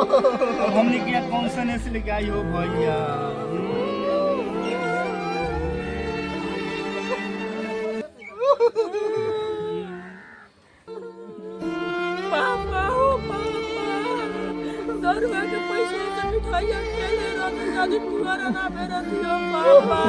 अब हमने किया कौन सा नस्ल लेके आई हो भैया। पापा हो पापा, 10 रुपए के पैसे से मिठाइयाँ खेले रहते शादी तुम्हारा ना मेरा दियो पापा।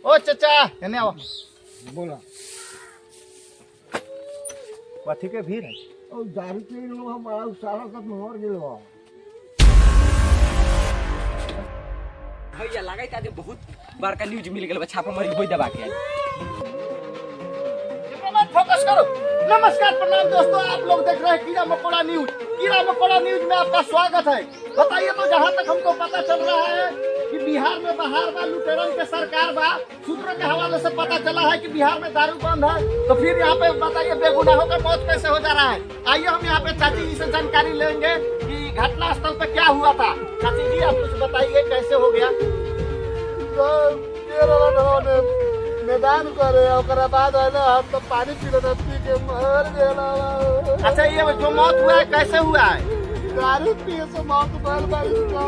ओ चाचा एने आओ। बोला कथी के भीड़ है? और दारू पी लो हमारा सारा का मोहर गिलो। भैया लगा था बहुत बड़का न्यूज मिल गया छापामारी होई दबा के। फोकस करो। नमस्कार प्रणाम दोस्तों, आप लोग देख रहे हैं कीड़ा मकोड़ा न्यूज। कीड़ा मकोड़ा न्यूज में आपका स्वागत है। बताइए तो जहाँ तक हमको पता चल रहा है कि बिहार में बहार बा, लुटेरन के सरकार बा। सूत्रों के हवाले से पता चला है कि बिहार में दारू बंद है, तो फिर यहाँ पे बताइए बेगुनाहों का मौत कैसे हो जा रहा है। आइए हम यहाँ पे चाची जी से जानकारी लेंगे कि घटना स्थल पे क्या हुआ था। चाची जी आप कुछ बताइए कैसे हो गया। मैदान करे ओकरा बाद है ना हम तो पानी पी लेते पी के मर गेला। अच्छा ये जो मौत हुआ है कैसे हुआ है? दारू पिए से मौत भइल बा इसका।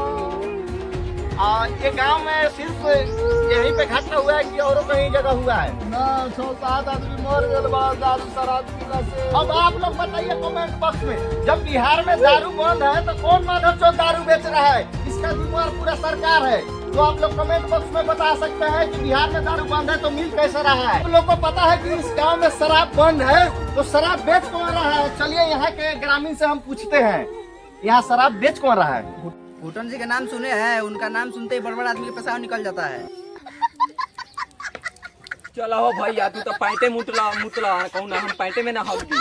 ये गांव में सिर्फ यहीं पे घटना हुआ है कि और कहीं जगह हुआ है? ना 6-7 आदमी मर गेल बा दारू शराब पीला से। अब आप लोग बताइए कमेंट बॉक्स में, जब बिहार में दारू बंद है तो कौन माधव चौक दारू बेच रहा है? इसका जिम्मेदार पूरा सरकार है। तो आप लोग कमेंट बॉक्स में बता सकते हैं कि बिहार में दारू बंद है तो मिल कैसे रहा है। आप लोग को पता है कि इस गांव में शराब बंद है तो शराब बेच कौन रहा है? चलिए यहाँ के ग्रामीण से हम पूछते हैं, यहाँ शराब बेच कौन रहा है? भूटन जी का नाम सुने हैं, उनका नाम सुनते ही बड़ बड़ आदमी के पैसा निकल जाता है। चलो हो भैया तू तो पैंटे मुतला कहूँ ना हम पैंटे में ना हल्दी।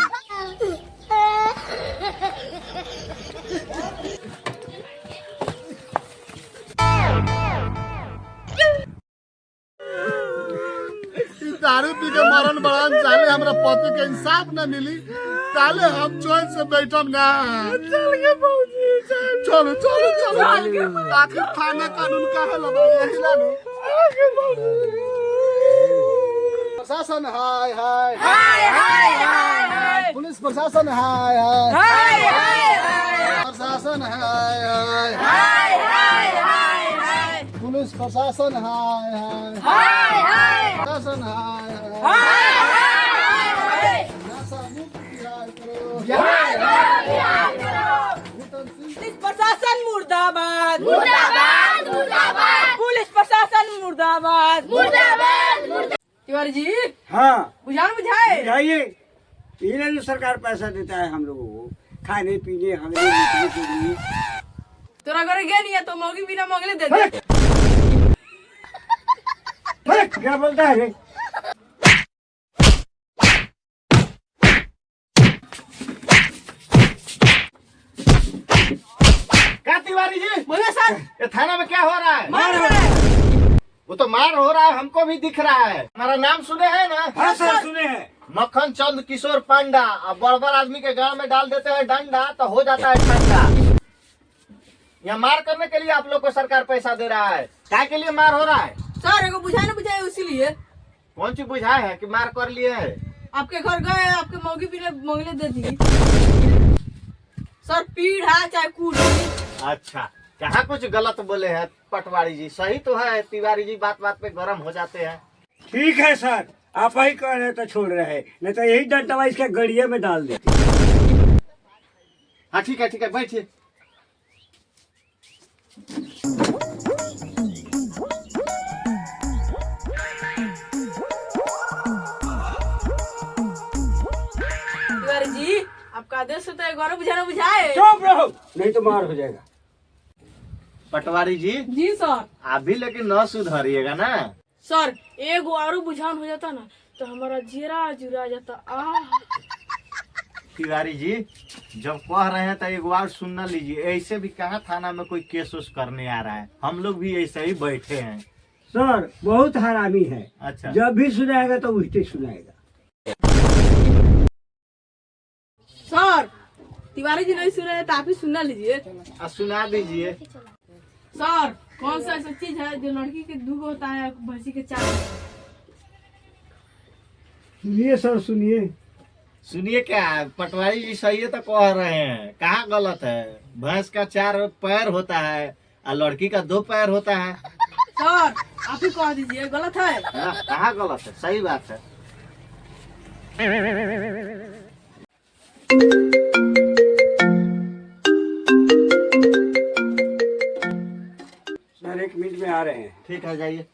दारू पी के मरन बड़न चाले हमरा पति के इंसाफ न मिली ताले हम चैन से बैठम ना। चल के पहुंची चलो चलो चलो आखिर थाना कानून का है लबा यही लानु। प्रशासन हाय हाय हाय हाय हाय, पुलिस प्रशासन हाय हाय हाय हाय, प्रशासन हाय हाय हाय हाय हाय, पुलिस प्रशासन हाय हाय हाय हाय, प्रशासन हाय हाय हाय, नशा मुक्त बिहार करो, बिहार करो, पुलिस प्रशासन मुर्दाबाद मुर्दाबाद मुर्दाबाद, पुलिस प्रशासन मुर्दाबाद मुर्दाबाद मुर्दाबाद। तिवारी जी हाँ बुझाए जाइए, इन्हें जो सरकार पैसा देता है हम लोगों को खाने पीने हमें लूटने के लिए। तोरा घर गया नहीं है तो मौगी बिना मंगले दे दे। क्या बोलता है रे? क्या तिवारी जी बोले सर ये थाना में क्या हो रहा है? मार हो रहा है। वो तो मार हो रहा है, हमको भी दिख रहा है। हमारा नाम सुने हैं ना? हाँ सर सुने हैं। मक्खन चंद किशोर पांडा। अब बड़ बड़ आदमी के गांव में डाल देते हैं डंडा तो हो जाता है ठंडा। यहाँ मार करने के लिए आप लोग को सरकार पैसा दे रहा है, क्या के लिए मार हो रहा है? सर एगो बुझाए ना बुझाए इसीलिए। कौन सी बुझाए है कि मार कर लिए है? आपके घर गए आपके मौगी बिना मंगले दे दी। सर पीड़ है चाहे कूड़। अच्छा कहाँ कुछ गलत बोले हैं पटवारी जी? सही तो है, तिवारी जी बात बात पे गरम हो जाते हैं। ठीक है सर, आप ही कह रहे तो छोड़ रहे हैं, नहीं तो यही डंडा इसके गड़िया में डाल देते। हाँ ठीक है बैठिए। तिवारी जी आपका आदेश होता है गौरव बुझाना बुझाए। चुप रहो, नहीं तो मार हो जाएगा। पटवारी जी जी सर। आप भी लेकिन न सुधरिएगा ना। सर एक और बुझान हो जाता ना तो हमारा जीरा जुरा जाता। तिवारी जी जब कह रहे हैं तो एक बार सुनना लीजिए, ऐसे भी कहाँ थाना में कोई केस उस करने आ रहा है, हम लोग भी ऐसे ही बैठे हैं। सर बहुत हरामी है। अच्छा जब भी सुनाएगा तो उल्टे सुनाएगा। सर तिवारी जी नहीं सुन रहे तो आप ही सुनना लीजिए। सुना दीजिए। सर कौन सा ऐसा चीज है जो लड़की के दूगो होता है भैंसी के चार? सुनिए सर, सुनिए। सुनिए क्या पटवारी जी सही है तो कह रहे हैं, कहाँ गलत है? भैंस का 4 पैर होता है और लड़की का 2 पैर होता है। सर आप ही कह दीजिए गलत है। कहाँ गलत है? सही बात है। सर 1 मिनट में आ रहे हैं। ठीक है जाइए।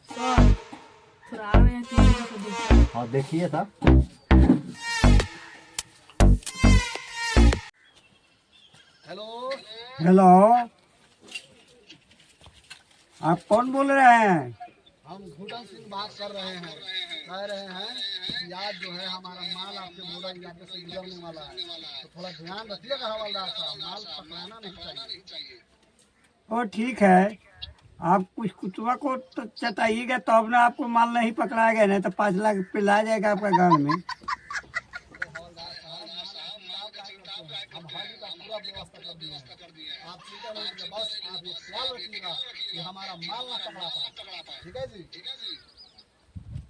सर थोड़ा आ रहे हैं तो देखिए। हाँ देखिए था। हेलो, हेलो, आप कौन बोल रहे हैं? हम घूटन सिंह बात कर रहे हैं। कह रहे हैं कि आज जो है हमारा माल आपके बोरा इलाके से गुजरने वाला है, तो थोड़ा ध्यान रखिएगा हवलदार साहब, माल पकड़ाना नहीं चाहिए। ओ ठीक है, आप कुछ कुतवा को तो चताइएगा तब ना आपको माल नहीं पकड़ाएगा, नहीं तो 5 लाख पे ला जाएगा आपका गांव में। हम हाजी का पूरा व्यवस्था कर दिए हैं, आप चिंता नहीं कीजिए, बस आप ये ख्याल रखिएगा कि हमारा माल ना पकड़ा पाए। ठीक है जी?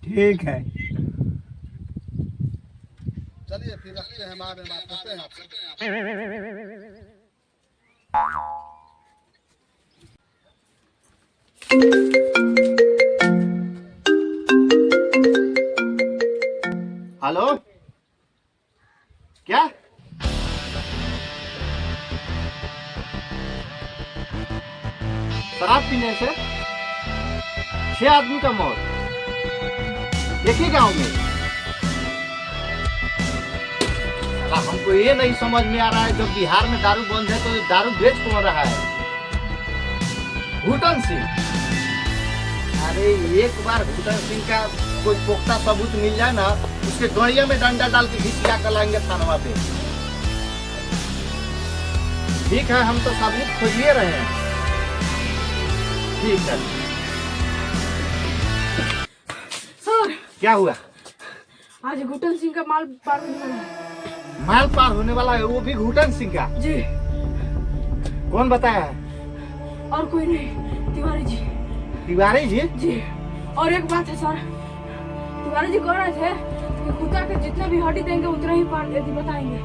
ठीक है। चलिए फिर रखते हैं, बाद में बात करते हैं आपसे। हेलो क्या? शराब पीने से 6 आदमी का मौत एक ही गांव में। साला हमको ये नहीं समझ में आ रहा है, जब बिहार में दारू बंद है तो दारू बेच कौन रहा है? घुटन सिंह। अरे एक बार घुटन सिंह का कोई पुख्ता सबूत मिल जाए ना, उसके गड़िया में डंडा डाल के घिसिया कर लाएंगे थानवा पे। ठीक है, हम तो सबूत खोज लिए रहे हैं। ठीक है। सर क्या हुआ? आज घुटन सिंह का माल पार होने वाला है। माल पार होने वाला है, वो भी घुटन सिंह का? जी। कौन बताया है? और कोई नहीं, तिवारी जी। तिवारी जी? जी। और एक बात है सर, तिवारी जी कह रहे थे कि कुत्ता के जितने भी हड्डी देंगे उतना ही पार यदि बताएंगे।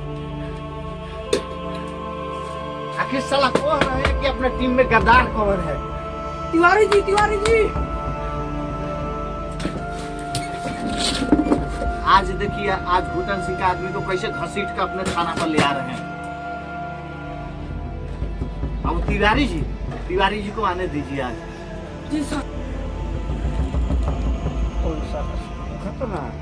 आखिर साला कह रहे हैं कि अपने टीम में गद्दार कौन है? तिवारी जी, तिवारी जी। आज देखिए, आज घुटन सिंह का आदमी को कैसे घसीट कर अपने थाना पर ले आ रहे हैं। अब तिवारी जी को आने दीजिए आज। जी सर। कौन सा खतरनाक?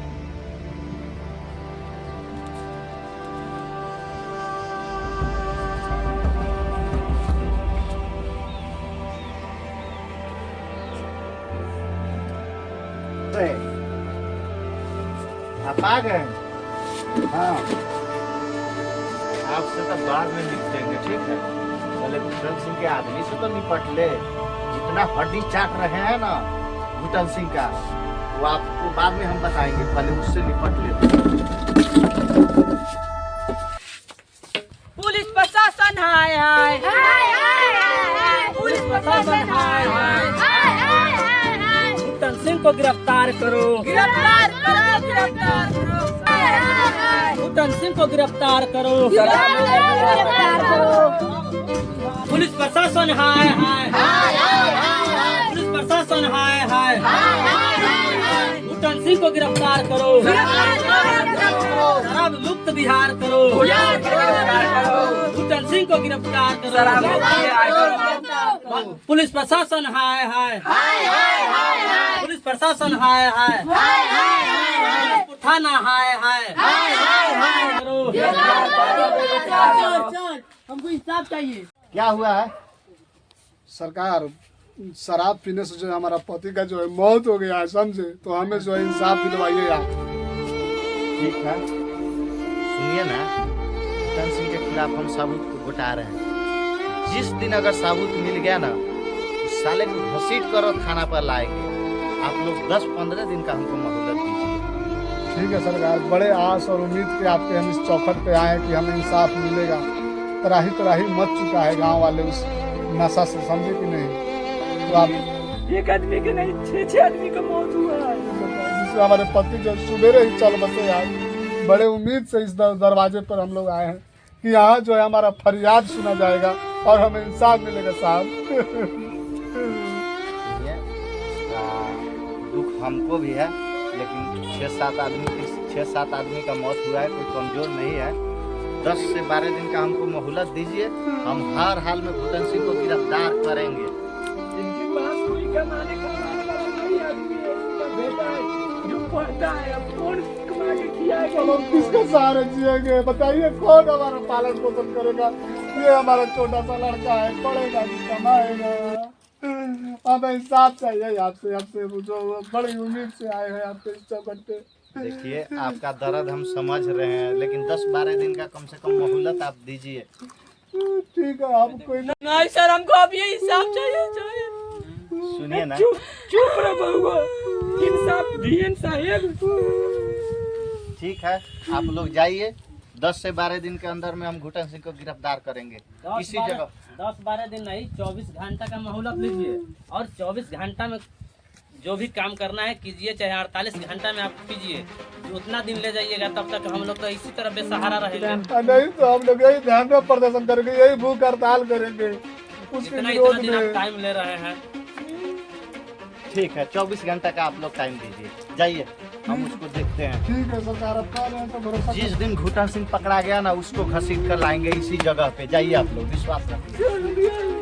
आप आ गए? हाँ, आपसे तो बाद में निपटेंगे, ठीक है? पहले घुटन सिंह के आदमी से तो निपट ले। जितना हड्डी चाट रहे हैं ना घुटन सिंह का, वो आपको बाद में हम बताएंगे, पहले उससे निपट ले। पुलिस प्रशासन हाय हाय, पुलिस प्रशासन हाय हाय, घुटन सिंह को गिरफ्तार करो, गिरफ्तार करो, गिरफ्तार करो। घुटन सिंह को गिरफ्तार करो, गिरफ्तार करो। पुलिस प्रशासन हाय हाय, पुलिस प्रशासन हाय हाय, घुटन सिंह को गिरफ्तार करो, शराब मुक्त बिहार करो, घुटन सिंह को गिरफ्तार करो। पुलिस प्रशासन हाय हाय, पुलिस प्रशासन हाय हाय थाना हाय हाय हमको इंसाफ चाहिए। क्या हुआ है? सरकार, शराब पीने से जो है हमारा पति का जो है मौत हो गया है, समझे, तो हमें जो है इंसाफ दिलवाइए आप। ठीक है, सुनिए ना, भूटान सिंह के खिलाफ हम सबूत को जुटा रहे हैं। जिस दिन अगर सबूत मिल गया ना, उस साले को घसीट कर थाना पर लाएंगे। आप लोग 10-15 दिन का हमको मोहलत दीजिए। ठीक है सरकार, बड़े आस और उम्मीद के आपके हम इस चौखट पे आए कि हमें इंसाफ मिलेगा। तराही तराही मच चुका है गांव वाले उस नशा से, समझे कि नहीं? तो आप एक आदमी के नहीं 6 आदमी का मौत हुआ है। जिससे हमारे पति जो सुबेरे ही चल बसे यार, बड़े उम्मीद से इस दरवाजे पर हम लोग आए हैं कि यहाँ जो है हमारा फरियाद सुना जाएगा और हमें इंसाफ मिलेगा साहब। सुनिए, दुख हमको भी है, लेकिन 6-7 आदमी का मौत हुआ है, कोई कमजोर नहीं है। 10 से 12 दिन का हमको मोहलत दीजिए, हम हर हाल में भूटान सिंह को गिरफ्तार करेंगे। इनके पास कोई कमाने का नहीं आदमी है, इनका बेटा है जो पढ़ता है, अब कौन कमा के खिलाएगा? अब हम किसके सहारे जिएंगे बताइए? कौन हमारा पालन पोषण करेगा? ये हमारा छोटा सा लड़का है, पढ़ेगा कि कमाएगा? हमें इंसाफ चाहिए आपसे, जो बड़ी उम्मीद से आए हैं आपके इस चौखट पे। देखिए, आपका दर्द हम समझ रहे हैं, लेकिन 10-12 दिन का कम से कम मोहलत आप दीजिए। ठीक है, आप कोई नहीं सर, हमको अब ये इंसाफ चाहिए। सुनिए ना, चुप रहो बउआ, इंसाफ दिए साहेब। ठीक है, आप लोग जाइए। 10 से 12 दिन के अंदर में हम भूटान सिंह को गिरफ्तार करेंगे इसी जगह। 10-12 दिन नहीं, 24 घंटा का मोहलत लीजिए और 24 घंटा में जो भी काम करना है कीजिए, चाहे 48 घंटा में आप कीजिए। उतना दिन ले जाइएगा तब तक हम लोग तो इसी तरह बेसहारा रहेंगे। नहीं तो हम लोग यही ध्यान में प्रदर्शन करेंगे, यही भूख हड़ताल करेंगे उसके इतना विरोध दिन आप में। टाइम ले रहे हैं। ठीक है, 24 घंटा का आप लोग टाइम दीजिए, जाइए, हम उसको देखते हैं। ठीक है सरकार, अब कह रहे हैं तो भरोसा जिस दिन भूटान सिंह पकड़ा गया ना, उसको घसीट कर लाएंगे इसी जगह पे। जाइए आप लोग, विश्वास रखिए।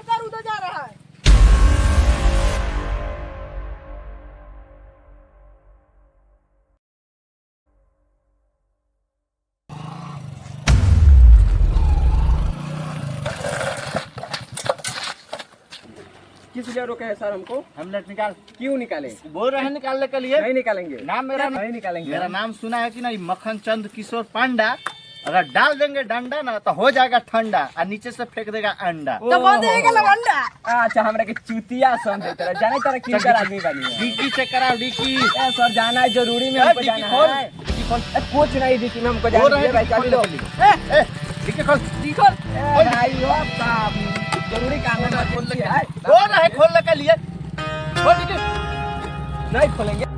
सर उधर जा रहा है। किस लिए रोके है सर हमको? हम लोग निकाल, क्यों निकाले? बोल रहे हैं निकालने के लिए। नहीं निकालेंगे। नाम मेरा नहीं निकालेंगे। मेरा नाम सुना है कि नहीं? मक्खन चंद किशोर पांडा। अगर डाल देंगे डंडा ना तो हो जाएगा ठंडा और नीचे से फेंक देगा अंडा। तो बंद देगा लवंडा। अच्छा, हमरा के चूतिया समझे तरह जाने तरह किनकर आदमी बनी है। डिक्की चेक कराओ, डिक्की। ए सर, जाना है जरूरी में, हमको जाना है। कुछ नहीं डिक्की में हमको जाना है भाई, चाबी दो। डिक्की खोल, खोल भाई, हो आप जरूरी काम है, खोल के बोल रहे हैं खोलने के लिए। खोल डिक्की। नहीं खोलेंगे।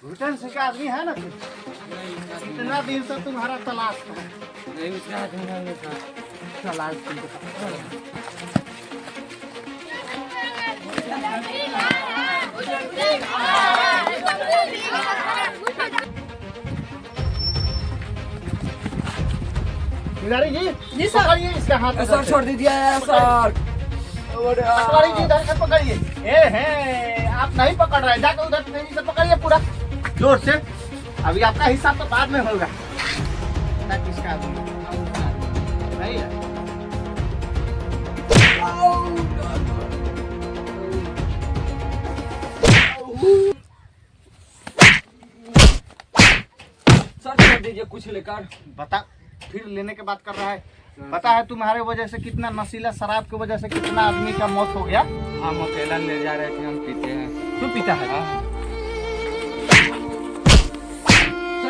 भूटान से का आदमी है ना? इतना दिन से तुम्हारा तलाश था। तलाश तिवारी जी जी सर। पकड़िए इसका हाथ सर छोड़ दीजिए सर। पटवारी जी इधर से पकड़िए। ए है आप नहीं पकड़ रहे, जाकर उधर तेजी से पकड़िए पूरा जोर से। अभी आपका हिसाब तो बाद में होगा। ना किसका आदमी नहीं है। सर छोड़ दीजिए कुछ लेकर। बता फिर लेने के बात कर रहा है। पता है तुम्हारे वजह से कितना नशीला शराब की वजह से कितना आदमी का मौत हो गया। हम अकेला ले जा रहे थे, हम पीते हैं। तू पीता है?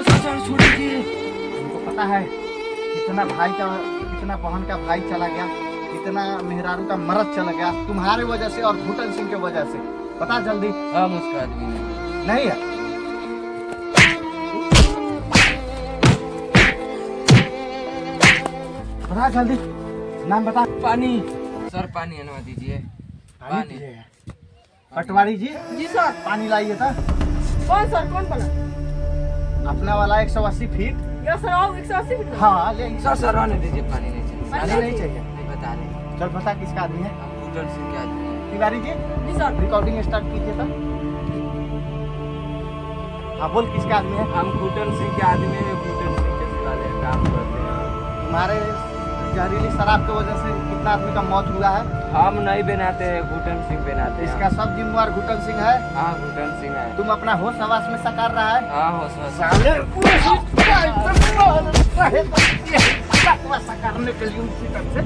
सर छोड़ दीजिए। तुमको पता है कितना भाई का, कितना बहन का भाई चला गया, कितना मेहरारू का मर्द चला गया तुम्हारे वजह से और भूटन सिंह के वजह से। पता जल्दी। हम उसका आदमी नहीं है? बता जल्दी, नाम बता। पानी सर, पानी आनवा दीजिए। पानी। पटवारी जी जी सर। पानी लाइए था। कौन सर, कौन बना? अपना वाला 180 फीट। या सर आओ 180 फीट। हाँ ले सर आने दीजिए, पानी नहीं चाहिए। पानी नहीं चाहिए। नहीं बता रहे। चल बता किसका आदमी है। हम भूटन सिंह के आदमी हैं। तिवारी जी जी सर। रिकॉर्डिंग स्टार्ट कीजिए था। हाँ बोल किसका आदमी है। हम भूटन सिंह के आदमी हैं, भूटन सिंह के सिवाले काम करते हैं। तुम्हारे जहरीली शराब की वजह से कितना आदमी का मौत हुआ है। हम नहीं बनाते हैं, भूटन सिंह बनाते हैं। इसका सब जिम्मेवार भूटन सिंह है। हाँ भूटन सिंह है। तुम अपना होश हवास में सकार रहा है। हाँ हो सर। सकारने के लिए उसी तरह से